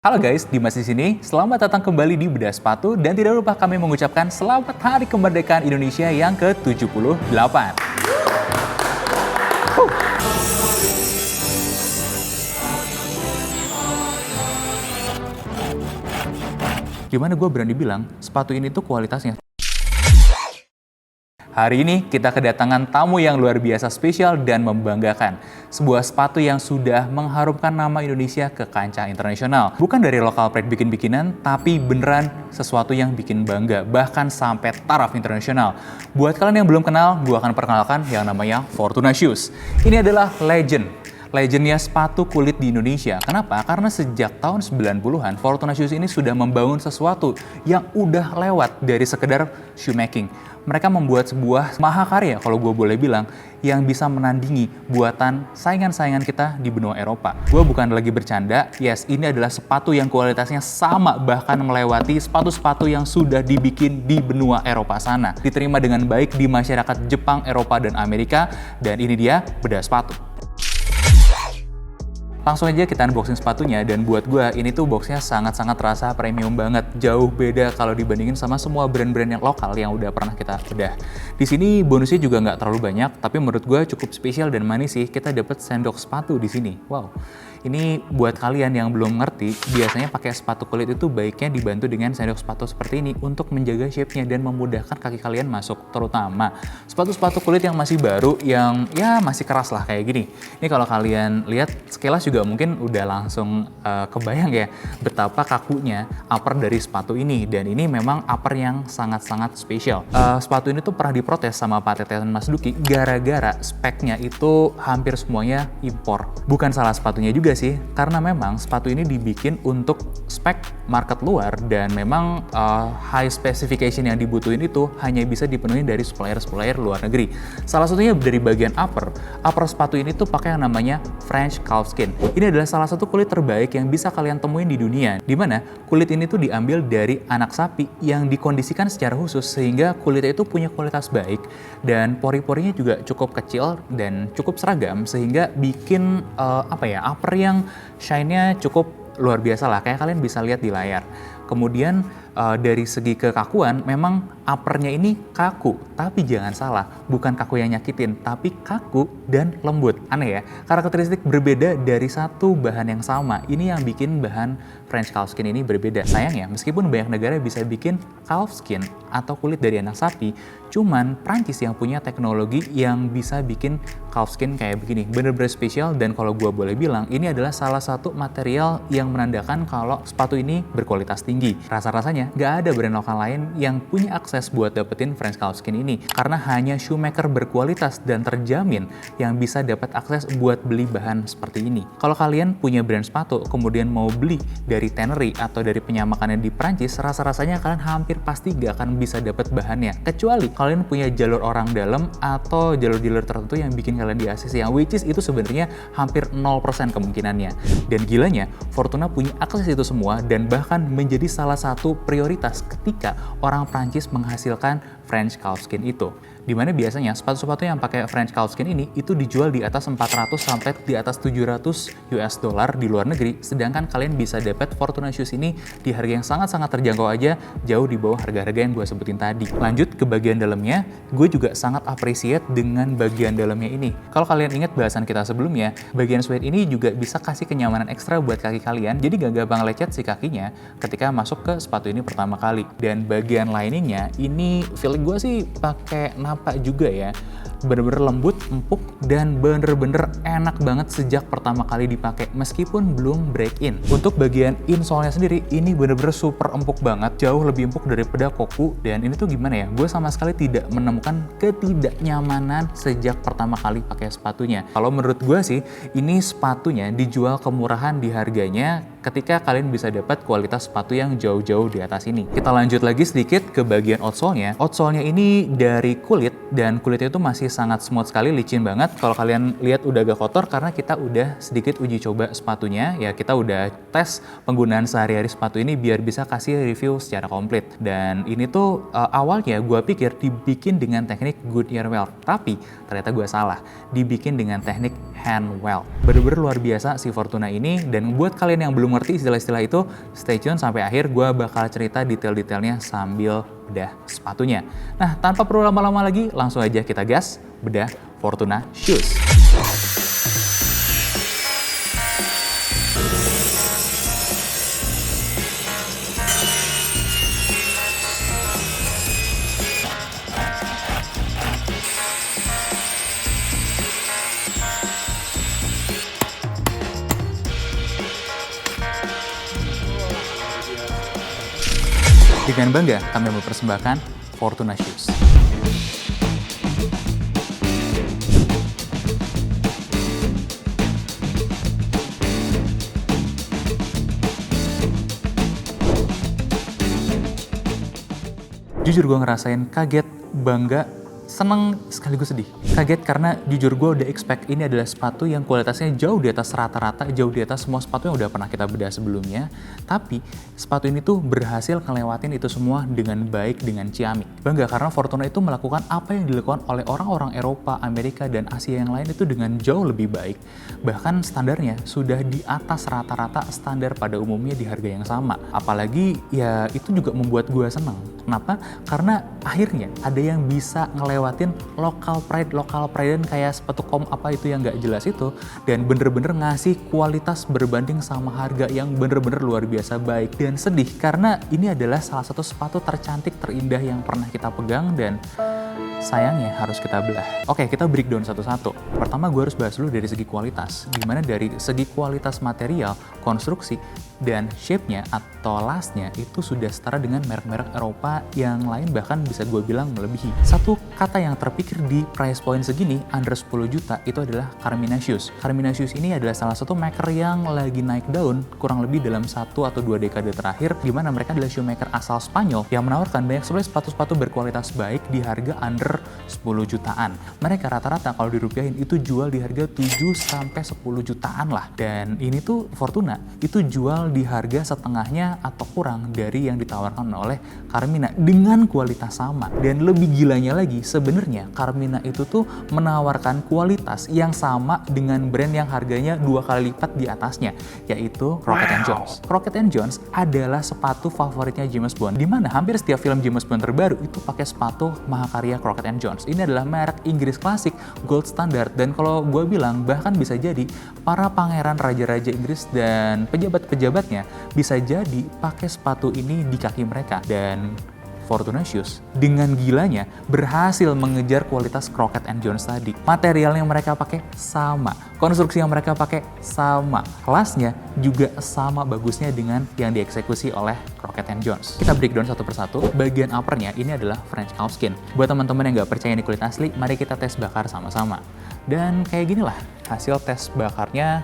Halo guys, Dimas di sini. Selamat datang kembali di Bedah Sepatu dan tidak lupa kami mengucapkan selamat Hari Kemerdekaan Indonesia yang ke-78. Gimana gue berani bilang, sepatu ini tuh kualitasnya. Hari ini kita kedatangan tamu yang luar biasa spesial dan membanggakan. Sebuah sepatu yang sudah mengharumkan nama Indonesia ke kancah internasional. Bukan dari lokal pride bikin-bikinan, tapi beneran sesuatu yang bikin bangga, bahkan sampai taraf internasional. Buat kalian yang belum kenal, gue akan perkenalkan yang namanya Fortuna Shoes. Ini adalah legendnya sepatu kulit di Indonesia. Kenapa? Karena sejak tahun 90-an, Fortuna Shoes ini sudah membangun sesuatu yang udah lewat dari sekedar shoemaking. Mereka membuat sebuah mahakarya, kalau gue boleh bilang, yang bisa menandingi buatan saingan-saingan kita di benua Eropa. Gue bukan lagi bercanda, yes, ini adalah sepatu yang kualitasnya sama, bahkan melewati sepatu-sepatu yang sudah dibikin di benua Eropa sana. Diterima dengan baik di masyarakat Jepang, Eropa, dan Amerika, dan ini dia Bedah Sepatu. Langsung aja kita unboxing sepatunya, dan buat gue ini tuh boxnya sangat-sangat terasa premium banget. Jauh beda kalau dibandingin sama semua brand-brand yang lokal yang udah pernah kita bedah. Di sini bonusnya juga nggak terlalu banyak, tapi menurut gue cukup spesial dan manis sih. Kita dapat sendok sepatu di sini. Wow, ini buat kalian yang belum ngerti, biasanya pakai sepatu kulit itu baiknya dibantu dengan sendok sepatu seperti ini untuk menjaga shape-nya dan memudahkan kaki kalian masuk, terutama sepatu-sepatu kulit yang masih baru, yang ya masih keras lah kayak gini. Ini kalau kalian lihat sekilas juga mungkin udah langsung kebayang ya betapa kakunya upper dari sepatu ini, dan ini memang upper yang sangat-sangat spesial. Sepatu ini tuh pernah diprotes sama Pak Teten Mas Duki gara-gara speknya itu hampir semuanya impor. Bukan salah sepatunya juga sih, karena memang sepatu ini dibikin untuk spek market luar, dan memang high specification yang dibutuhin itu hanya bisa dipenuhi dari supplier-supplier luar negeri. Salah satunya dari bagian upper sepatu ini tuh pakai yang namanya French calfskin. Ini adalah salah satu kulit terbaik yang bisa kalian temuin di dunia, dimana kulit ini tuh diambil dari anak sapi yang dikondisikan secara khusus sehingga kulitnya itu punya kualitas baik, dan pori-porinya juga cukup kecil dan cukup seragam, sehingga bikin upper yang shine-nya cukup luar biasa lah, kayak kalian bisa lihat di layar. Kemudian dari segi kekakuan, memang uppernya ini kaku, tapi jangan salah, bukan kaku yang nyakitin, tapi kaku dan lembut. Aneh ya, karakteristik berbeda dari satu bahan yang sama. Ini yang bikin bahan French calfskin ini berbeda. Sayangnya, meskipun banyak negara bisa bikin calfskin atau kulit dari anak sapi, cuman Prancis yang punya teknologi yang bisa bikin calfskin kayak begini. Bener-bener spesial, dan kalau gue boleh bilang, ini adalah salah satu material yang menandakan kalau sepatu ini berkualitas tinggi. Rasa-rasanya nggak ada brand lokal lain yang punya akses buat dapetin French calfskin ini, karena hanya shoemaker berkualitas dan terjamin yang bisa dapat akses buat beli bahan seperti ini. Kalau kalian punya brand sepatu, kemudian mau beli dari tannery atau dari penyamakannya di Prancis, rasa-rasanya kalian hampir pasti nggak akan bisa dapat bahannya, kecuali kalian punya jalur orang dalam atau jalur-jalur tertentu yang bikin kalian di ACC, yang which is itu sebenarnya hampir 0% kemungkinannya. Dan gilanya, Fortuna punya akses itu semua, dan bahkan menjadi salah satu prioritas ketika orang Prancis menghasilkan French calfskin itu. Dimana biasanya sepatu-sepatu yang pakai French calfskin ini itu dijual di atas 400 sampai di atas 700 US dollar di luar negeri, sedangkan kalian bisa dapat Fortuna Shoes ini di harga yang sangat-sangat terjangkau aja, jauh di bawah harga-harga yang gue sebutin tadi. Lanjut ke bagian dalamnya, gue juga sangat appreciate dengan bagian dalamnya ini. Kalau kalian ingat bahasan kita sebelumnya, bagian suede ini juga bisa kasih kenyamanan ekstra buat kaki kalian, jadi gak gampang lecet si kakinya ketika masuk ke sepatu ini pertama kali. Dan bagian liningnya ini feeling gue sih pakai napak juga ya, bener-bener lembut, empuk, dan bener-bener enak banget sejak pertama kali dipakai meskipun belum break in. Untuk bagian insole-nya sendiri ini bener-bener super empuk banget, jauh lebih empuk daripada Koku, dan ini tuh gimana ya, gue sama sekali tidak menemukan ketidaknyamanan sejak pertama kali pakai sepatunya. Kalau menurut gue sih, ini sepatunya dijual kemurahan di harganya ketika kalian bisa dapat kualitas sepatu yang jauh-jauh di atas ini. Kita lanjut lagi sedikit ke bagian outsole-nya. Outsole-nya ini dari kulit, dan kulitnya itu masih sangat smooth sekali, licin banget. Kalau kalian lihat udah agak kotor karena kita udah sedikit uji coba sepatunya, ya kita udah tes penggunaan sehari-hari sepatu ini biar bisa kasih review secara komplit. Dan ini tuh awalnya gue pikir dibikin dengan teknik Goodyear welt, tapi ternyata gue salah. Dibikin dengan teknik Handwell. Bener-bener luar biasa si Fortuna ini, dan buat kalian yang belum ngerti istilah-istilah itu, stay tune sampai akhir, gue bakal cerita detail-detailnya sambil bedah sepatunya. Nah, tanpa perlu lama-lama lagi, langsung aja kita gas bedah Fortuna Shoes. Dengan bangga kami mempersembahkan Fortuna Shoes. Jujur gue ngerasain kaget, bangga, seneng sekaligus sedih. Kaget karena jujur gue udah expect ini adalah sepatu yang kualitasnya jauh di atas rata-rata, jauh di atas semua sepatu yang udah pernah kita bedah sebelumnya. Tapi sepatu ini tuh berhasil ngelewatin itu semua dengan baik, dengan ciamik. Bangga karena Fortuna itu melakukan apa yang dilakukan oleh orang-orang Eropa, Amerika, dan Asia yang lain itu dengan jauh lebih baik. Bahkan standarnya sudah di atas rata-rata standar pada umumnya di harga yang sama. Apalagi ya itu juga membuat gue seneng. Kenapa? Karena akhirnya ada yang bisa ngelewatin local pride kayak sepatu kom apa itu yang nggak jelas itu, dan bener-bener ngasih kualitas berbanding sama harga yang bener-bener luar biasa baik. Dan sedih karena ini adalah salah satu sepatu tercantik, terindah yang pernah kita pegang, dan sayangnya harus kita belah. Oke, kita breakdown satu-satu. Pertama gue harus bahas dulu dari segi kualitas, dimana dari segi kualitas material, konstruksi, dan shape-nya atau lastnya itu sudah setara dengan merek-merek Eropa yang lain, bahkan bisa gue bilang melebihi. Satu kata yang terpikir di price point segini, under 10 juta, itu adalah Carmina Shoes. Carmina Shoes ini adalah salah satu maker yang lagi naik daun kurang lebih dalam 1 atau 2 dekade terakhir, dimana mereka adalah shoemaker asal Spanyol yang menawarkan banyak sekali sepatu-sepatu berkualitas baik di harga under 10 jutaan. Mereka rata-rata kalau dirupiahin itu jual di harga 7-10 jutaan lah. Dan ini tuh Fortuna itu jual di harga setengahnya atau kurang dari yang ditawarkan oleh Carmina dengan kualitas sama. Dan lebih gilanya lagi, sebenarnya Carmina itu tuh menawarkan kualitas yang sama dengan brand yang harganya 2 kali lipat di atasnya, yaitu Crockett & Jones. Crockett & Jones adalah sepatu favoritnya James Bond, dimana hampir setiap film James Bond terbaru itu pakai sepatu mahakarya Crockett & Jones. Ini adalah merek Inggris klasik, gold standard, dan kalau gue bilang bahkan bisa jadi para pangeran, raja-raja Inggris dan pejabat-pejabatnya bisa jadi pakai sepatu ini di kaki mereka. Dan Fortuna Shoes dengan gilanya berhasil mengejar kualitas Crockett & Jones tadi. Material yang mereka pakai sama, konstruksi yang mereka pakai sama, kelasnya juga sama bagusnya dengan yang dieksekusi oleh Crockett & Jones. Kita breakdown satu persatu. Bagian uppernya ini adalah French calfskin. Buat teman-teman yang nggak percaya ini kulit asli, mari kita tes bakar sama-sama. Dan kayak ginilah hasil tes bakarnya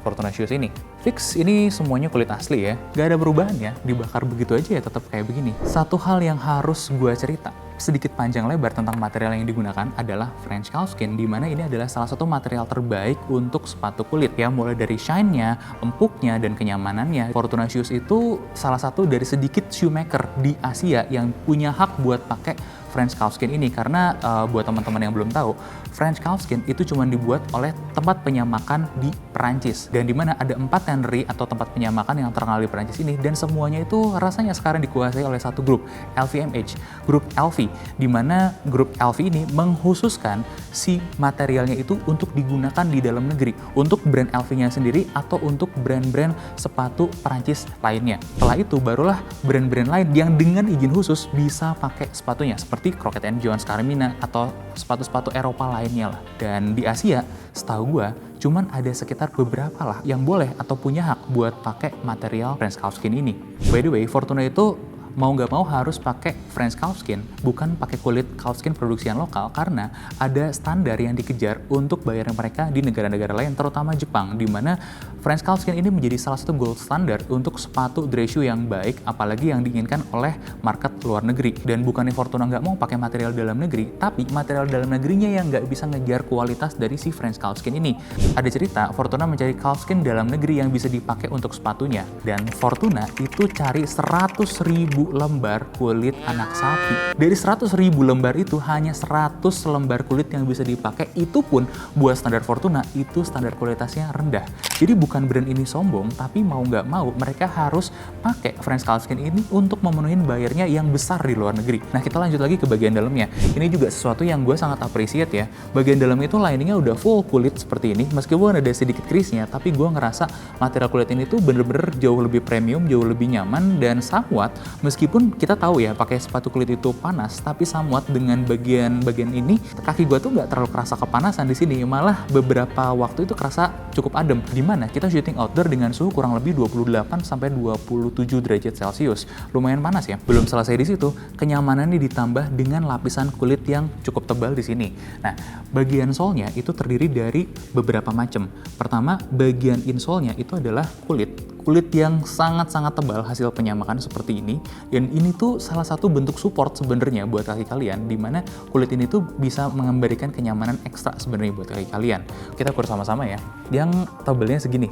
Fortuna Shoes ini. Fix ini semuanya kulit asli ya, gak ada perubahan ya, dibakar begitu aja ya tetap kayak begini. Satu hal yang harus gue cerita, sedikit panjang lebar tentang material yang digunakan adalah French calfskin, di mana ini adalah salah satu material terbaik untuk sepatu kulit ya, mulai dari shine-nya, empuknya, dan kenyamanannya. Fortuna Shoes itu salah satu dari sedikit shoemaker di Asia yang punya hak buat pakai French calfskin ini, karena buat teman-teman yang belum tahu, French calfskin itu cuma dibuat oleh tempat penyamakan di Perancis, dan di mana ada 4 tannery atau tempat penyamakan yang terkenal di Perancis ini, dan semuanya itu rasanya sekarang dikuasai oleh satu grup, LVMH, grup LV, di mana grup LV ini menghususkan si materialnya itu untuk digunakan di dalam negeri, untuk brand LV-nya sendiri atau untuk brand-brand sepatu Perancis lainnya. Setelah itu barulah brand-brand lain yang dengan izin khusus bisa pakai sepatunya, seperti Crockett & Jones, Carmina, atau sepatu-sepatu Eropa lainnya lah. Dan di Asia, setahu gue, cuman ada sekitar beberapa lah yang boleh atau punya hak buat pakai material French calfskin ini. By the way, Fortuna itu mau nggak mau harus pakai French calfskin, bukan pakai kulit calfskin produksian lokal, karena ada standar yang dikejar untuk bayaran mereka di negara-negara lain, terutama Jepang, di mana French calfskin ini menjadi salah satu gold standard untuk sepatu dress shoe yang baik, apalagi yang diinginkan oleh market luar negeri. Dan bukannya Fortuna nggak mau pakai material dalam negeri, tapi material dalam negerinya yang nggak bisa ngejar kualitas dari si French calfskin ini. Ada cerita Fortuna mencari calfskin dalam negeri yang bisa dipakai untuk sepatunya, dan Fortuna itu cari 100.000 lembar kulit anak sapi. Dari 100.000 lembar itu hanya 100 lembar kulit yang bisa dipakai, itu pun buat standar Fortuna itu standar kualitasnya rendah. Jadi bukan brand ini sombong, tapi mau nggak mau mereka harus pakai French Calfskin ini untuk memenuhi buyernya yang besar di luar negeri. Nah, kita lanjut lagi ke bagian dalamnya. Ini juga sesuatu yang gue sangat appreciate ya. Bagian dalam itu liningnya udah full kulit seperti ini, meskipun ada sedikit crease-nya, tapi gue ngerasa material kulit ini tuh bener-bener jauh lebih premium, jauh lebih nyaman, dan somewhat, meskipun kita tahu ya pakai sepatu kulit itu panas, tapi somewhat dengan bagian ini kaki gue tuh nggak terlalu kerasa kepanasan di sini, malah beberapa waktu itu kerasa cukup adem. Dimana kita shooting outdoor dengan suhu kurang lebih 28 sampai 27 derajat Celcius, lumayan panas ya. Belum selesai di situ, kenyamanannya ditambah dengan lapisan kulit yang cukup tebal di sini. Nah, bagian sole-nya itu terdiri dari beberapa macam. Pertama, bagian insole-nya itu adalah kulit yang sangat-sangat tebal hasil penyamakan seperti ini, dan ini tuh salah satu bentuk support sebenarnya buat kaki kalian, dimana kulit ini tuh bisa memberikan kenyamanan ekstra sebenarnya buat kaki kalian. Kita ukur sama-sama ya, yang tebalnya segini,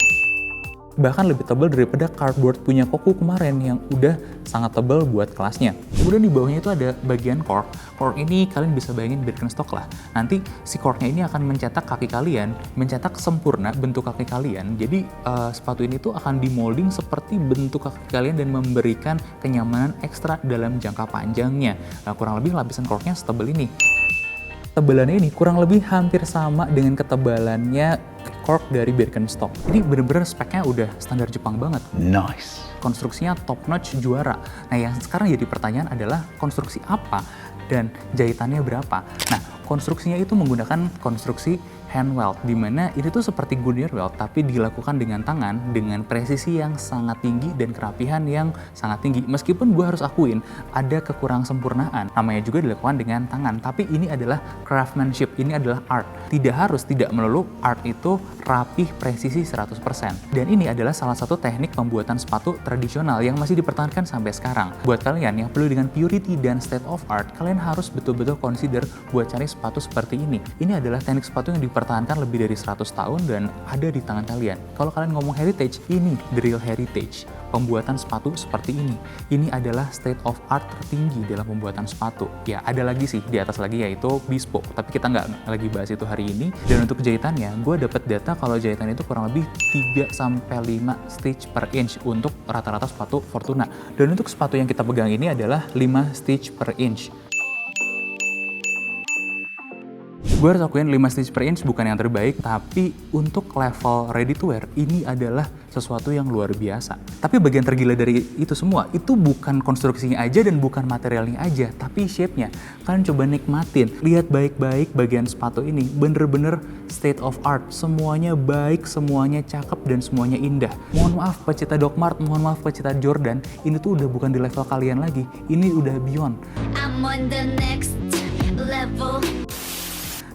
bahkan lebih tebal daripada cardboard punya Koku kemarin yang udah sangat tebal buat kelasnya. Kemudian di bawahnya itu ada bagian cork. Cork ini kalian bisa bayangin Birkenstock lah. Nanti si corknya ini akan mencetak kaki kalian, mencetak sempurna bentuk kaki kalian. Jadi sepatu ini tuh akan dimolding seperti bentuk kaki kalian dan memberikan kenyamanan ekstra dalam jangka panjangnya. Nah, kurang lebih lapisan corknya setebal ini. Tebalannya ini kurang lebih hampir sama dengan ketebalannya cork dari Birkenstock. Jadi bener-bener speknya udah standar Jepang banget. Nice. Konstruksinya top notch, juara. Nah, yang sekarang jadi pertanyaan adalah konstruksi apa dan jahitannya berapa? Nah, konstruksinya itu menggunakan konstruksi hand weld, dimana ini tuh seperti Goodyear weld tapi dilakukan dengan tangan dengan presisi yang sangat tinggi dan kerapihan yang sangat tinggi. Meskipun gue harus akuin ada kekurang sempurnaan, namanya juga dilakukan dengan tangan, tapi ini adalah craftsmanship, ini adalah art. Tidak melulu art itu rapih, presisi 100%. Dan ini adalah salah satu teknik pembuatan sepatu tradisional yang masih dipertahankan sampai sekarang. Buat kalian yang perlu dengan purity dan state of art, kalian harus betul-betul consider buat cari sepatu seperti ini. Ini adalah teknik sepatu yang dipertahankan lebih dari 100 tahun dan ada di tangan kalian. Kalau kalian ngomong heritage, ini the real heritage. Pembuatan sepatu seperti ini. Ini adalah state of art tertinggi dalam pembuatan sepatu. Ya, ada lagi sih di atas lagi yaitu bespoke, tapi kita nggak lagi bahas itu hari ini. Dan untuk jahitannya, gue dapat data kalau jahitan itu kurang lebih 3-5 stitch per inch untuk rata-rata sepatu Fortuna. Dan untuk sepatu yang kita pegang ini adalah 5 stitch per inch. Gue harus akuin 5 stitch per inch bukan yang terbaik, tapi untuk level ready to wear ini adalah sesuatu yang luar biasa. Tapi bagian tergila dari itu semua, itu bukan konstruksinya aja dan bukan materialnya aja, tapi shape-nya. Kalian coba nikmatin, lihat baik-baik bagian sepatu ini, bener-bener state of art. Semuanya baik, semuanya cakep, dan semuanya indah. Mohon maaf pecinta Doc Mart, mohon maaf pecinta Jordan, ini tuh udah bukan di level kalian lagi, ini udah beyond. I'm on the next level.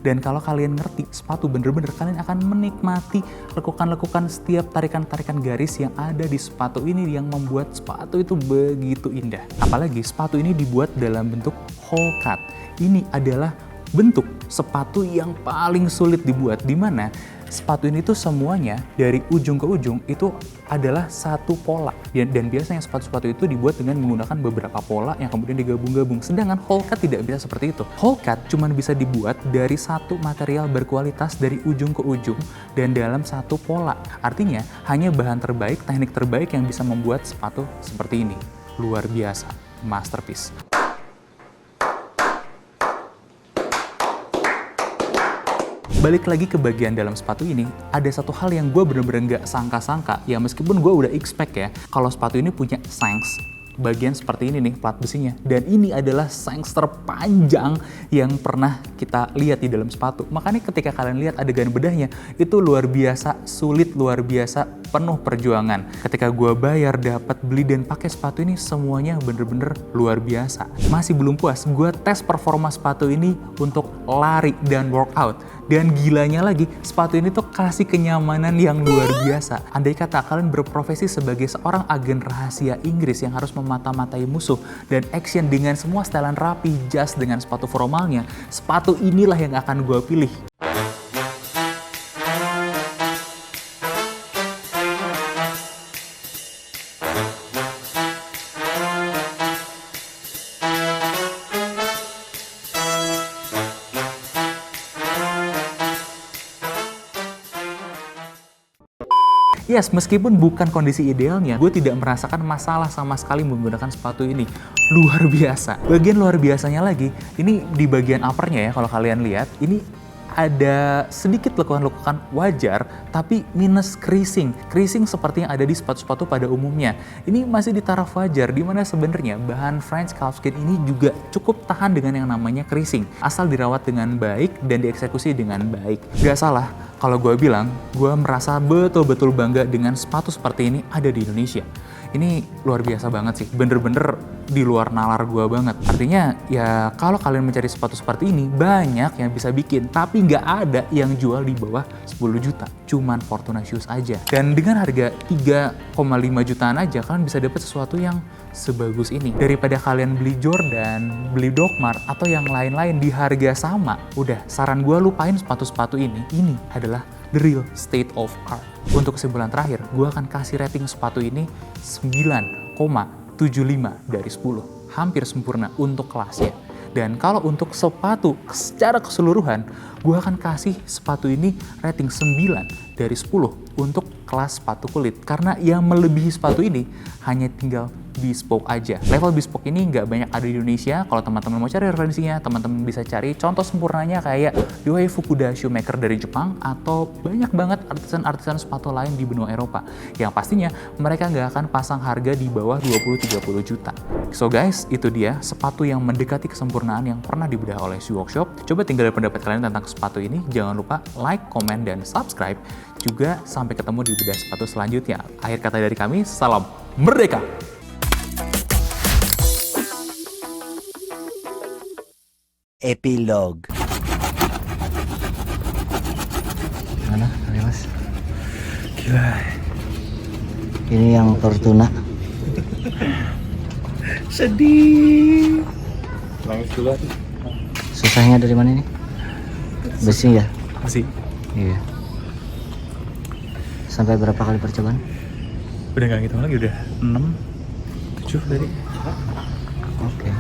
Dan kalau kalian ngerti sepatu, bener-bener kalian akan menikmati lekukan-lekukan setiap tarikan-tarikan garis yang ada di sepatu ini yang membuat sepatu itu begitu indah. Apalagi sepatu ini dibuat dalam bentuk hole cut. Ini adalah bentuk sepatu yang paling sulit dibuat, dimana sepatu ini tuh semuanya dari ujung ke ujung itu adalah satu pola. Dan biasanya sepatu-sepatu itu dibuat dengan menggunakan beberapa pola yang kemudian digabung-gabung. Sedangkan hole cut tidak bisa seperti itu. Hole cut cuma bisa dibuat dari satu material berkualitas dari ujung ke ujung dan dalam satu pola. Artinya hanya bahan terbaik, teknik terbaik yang bisa membuat sepatu seperti ini. Luar biasa, masterpiece. Balik lagi ke bagian dalam sepatu ini, ada satu hal yang gue bener-bener gak sangka-sangka, ya meskipun gue udah expect ya, kalau sepatu ini punya shanks, bagian seperti ini nih plat besinya, dan ini adalah shanks terpanjang yang pernah kita lihat di dalam sepatu. Makanya ketika kalian lihat adegan bedahnya, itu luar biasa sulit, luar biasa penuh perjuangan. Ketika gue bayar, dapat beli dan pakai sepatu ini, semuanya bener-bener luar biasa. Masih belum puas, gue tes performa sepatu ini untuk lari dan workout. Dan gilanya lagi, sepatu ini tuh kasih kenyamanan yang luar biasa. Andai kata kalian berprofesi sebagai seorang agen rahasia Inggris yang harus memata-matai musuh dan action dengan semua setelan rapi, jas dengan sepatu formalnya, sepatu inilah yang akan gue pilih. Yes, meskipun bukan kondisi idealnya, gue tidak merasakan masalah sama sekali menggunakan sepatu ini. Luar biasa. Bagian luar biasanya lagi, ini di bagian uppernya ya, kalau kalian lihat, ini ada sedikit lekukan-lekukan wajar, tapi minus creasing. Creasing seperti yang ada di sepatu-sepatu pada umumnya. Ini masih di taraf wajar, dimana sebenarnya bahan French calfskin ini juga cukup tahan dengan yang namanya creasing. Asal dirawat dengan baik dan dieksekusi dengan baik. Gak salah, kalau gue bilang, gue merasa betul-betul bangga dengan sepatu seperti ini ada di Indonesia. Ini luar biasa banget sih, bener-bener di luar nalar gue banget. Artinya ya kalau kalian mencari sepatu seperti ini, banyak yang bisa bikin, tapi nggak ada yang jual di bawah 10 juta. Cuman Fortuna Shoes aja. Dan dengan harga 3,5 jutaan aja, kalian bisa dapat sesuatu yang sebagus ini. Daripada kalian beli Jordan, beli Doc Mart, atau yang lain-lain di harga sama, udah saran gue lupain sepatu-sepatu ini. Ini adalah the real state of art. Untuk kesimpulan terakhir, gue akan kasih rating sepatu ini 9,75 dari 10. Hampir sempurna untuk kelasnya. Dan kalau untuk sepatu secara keseluruhan, gue akan kasih sepatu ini rating 9 dari 10 untuk kelas sepatu kulit. Karena yang melebihi sepatu ini hanya tinggal bespoke aja. Level bespoke ini nggak banyak ada di Indonesia. Kalau teman-teman mau cari referensinya, teman-teman bisa cari contoh sempurnanya kayak Yohei Fukuda shoemaker dari Jepang, atau banyak banget artisan-artisan sepatu lain di benua Eropa. Yang pastinya mereka nggak akan pasang harga di bawah 20-30 juta. So guys, itu dia sepatu yang mendekati kesempurnaan yang pernah dibedah oleh Shoe Workshop. Coba tinggalin pendapat kalian tentang sepatu ini. Jangan lupa like, komen, dan subscribe. Juga sampai ketemu di bedah sepatu selanjutnya. Akhir kata dari kami, salam merdeka! Epilog. Mana kali mas? Gila. Ini yang Fortuna. Sedih. Nangis juga tuh. Susahnya dari mana ini? Besi ya? Masih. Iya. Sampai berapa kali percobaan? Udah gak gitu lagi, udah 6, 7 tadi. Oke.